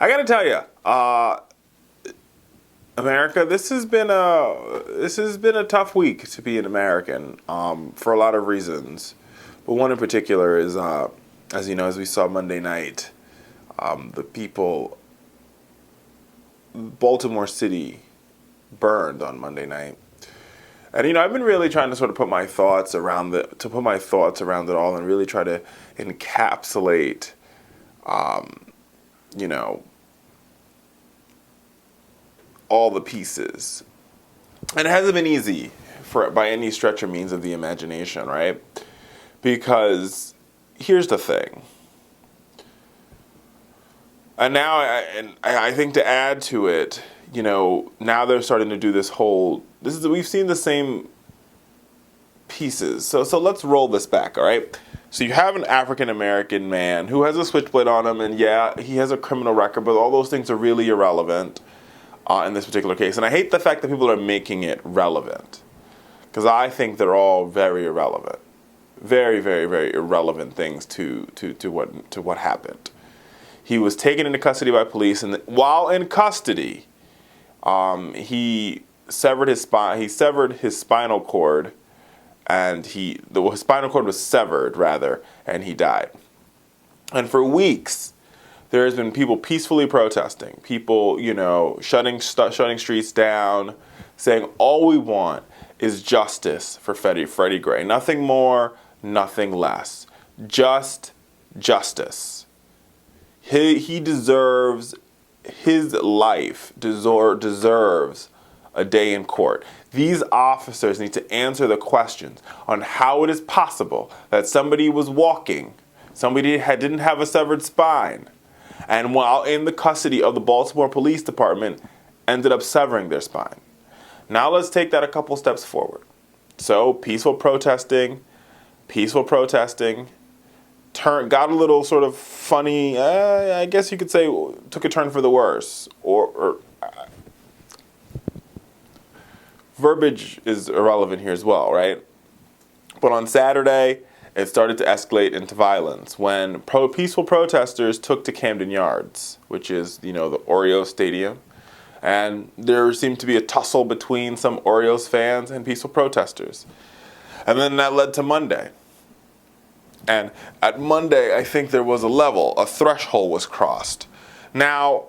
I gotta tell you, America, this has been a tough week to be an American for a lot of reasons, but one in particular is, as you know, as we saw Monday night, the people, Baltimore City, burned on Monday night. And I've been really trying to sort of put my thoughts around it all, and really try to encapsulate, all the pieces. And it hasn't been easy by any stretch or means of the imagination, right? Because here's the thing. And now, I think to add to it, now they're starting to do we've seen the same pieces. So let's roll this back, all right? So you have an African-American man who has a switchblade on him, and yeah, he has a criminal record, but all those things are really irrelevant in this particular case. And I hate the fact that people are making it relevant, because I think they're all very irrelevant. Very, very, very irrelevant things to what happened. He was taken into custody by police, and while in custody, he severed his spinal cord, and his spinal cord was severed rather, and he died. And for weeks, there has been people peacefully protesting, people shutting streets down, saying all we want is justice for Freddie Gray. Nothing more, nothing less. Just justice. He deserves, his life deserves a day in court. These officers need to answer the questions on how it is possible that somebody was walking, didn't have a severed spine, and while in the custody of the Baltimore Police Department, ended up severing their spine. Now let's take that a couple steps forward. So peaceful protesting, got a little sort of funny, I guess you could say took a turn for the worse, or verbiage is irrelevant here as well, right? But on Saturday, it started to escalate into violence when peaceful protesters took to Camden Yards, which is, the Oreo Stadium. And there seemed to be a tussle between some Orioles fans and peaceful protesters. And then that led to Monday. And at Monday, I think there was a threshold was crossed. Now,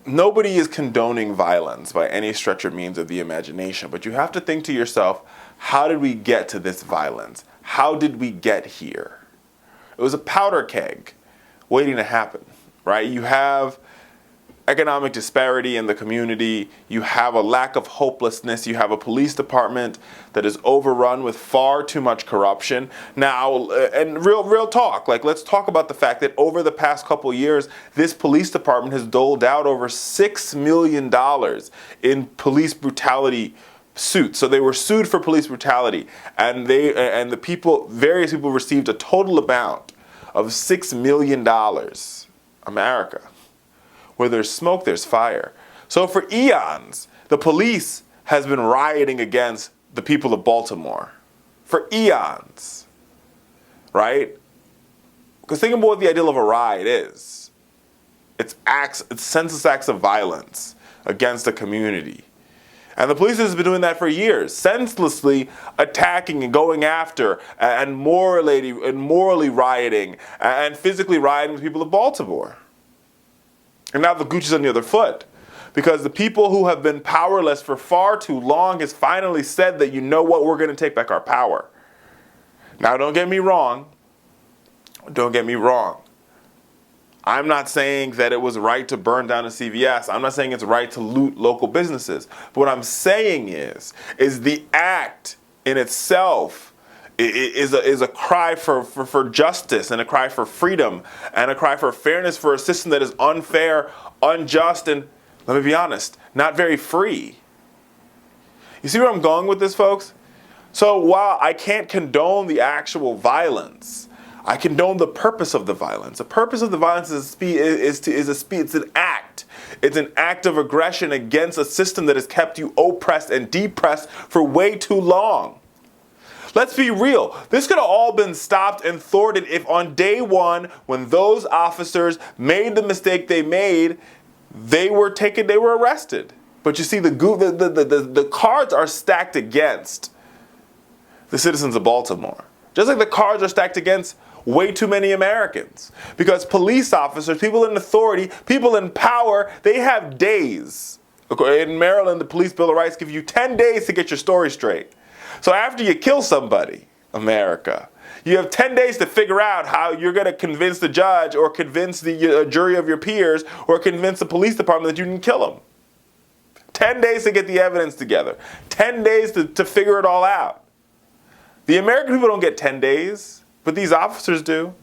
nobody is condoning violence by any stretch or means of the imagination, but you have to think to yourself, how did we get to this violence? How did we get here? It was a powder keg waiting to happen, right? You have economic disparity in the community. You have a lack of hopelessness. You have a police department that is overrun with far too much corruption. Now, and real talk, let's talk about the fact that over the past couple years, this police department has doled out over $6 million in police brutality suits. So they were sued for police brutality, and various people received a total amount of $6 million. America. Where there's smoke, there's fire. So for eons, the police has been rioting against the people of Baltimore. For eons. Right? Because think about what the ideal of a riot is. It's senseless acts of violence against a community. And the police has been doing that for years, senselessly attacking and going after and morally rioting and physically rioting the people of Baltimore. And now the Gucci's on the other foot, because the people who have been powerless for far too long has finally said that, we're going to take back our power. Now, don't get me wrong. I'm not saying that it was right to burn down a CVS. I'm not saying it's right to loot local businesses. But what I'm saying is the act in itself is a cry for justice, and a cry for freedom, and a cry for fairness, for a system that is unfair, unjust, and, let me be honest, not very free. You see where I'm going with this, folks? So while I can't condone the actual violence, I condone the purpose of the violence. The purpose of the violence it's an act. It's an act of aggression against a system that has kept you oppressed and depressed for way too long. Let's be real. This could have all been stopped and thwarted if on day one, when those officers made the mistake they made, they were arrested. But you see, the cards are stacked against the citizens of Baltimore. Just like the cards are stacked against way too many Americans. Because police officers, people in authority, people in power, they have days. In Maryland, the Police Bill of Rights give you 10 days to get your story straight. So after you kill somebody, America, you have 10 days to figure out how you're going to convince the judge or convince the jury of your peers or convince the police department that you didn't kill them. 10 days to get the evidence together. 10 days to figure it all out. The American people don't get 10 days, but these officers do.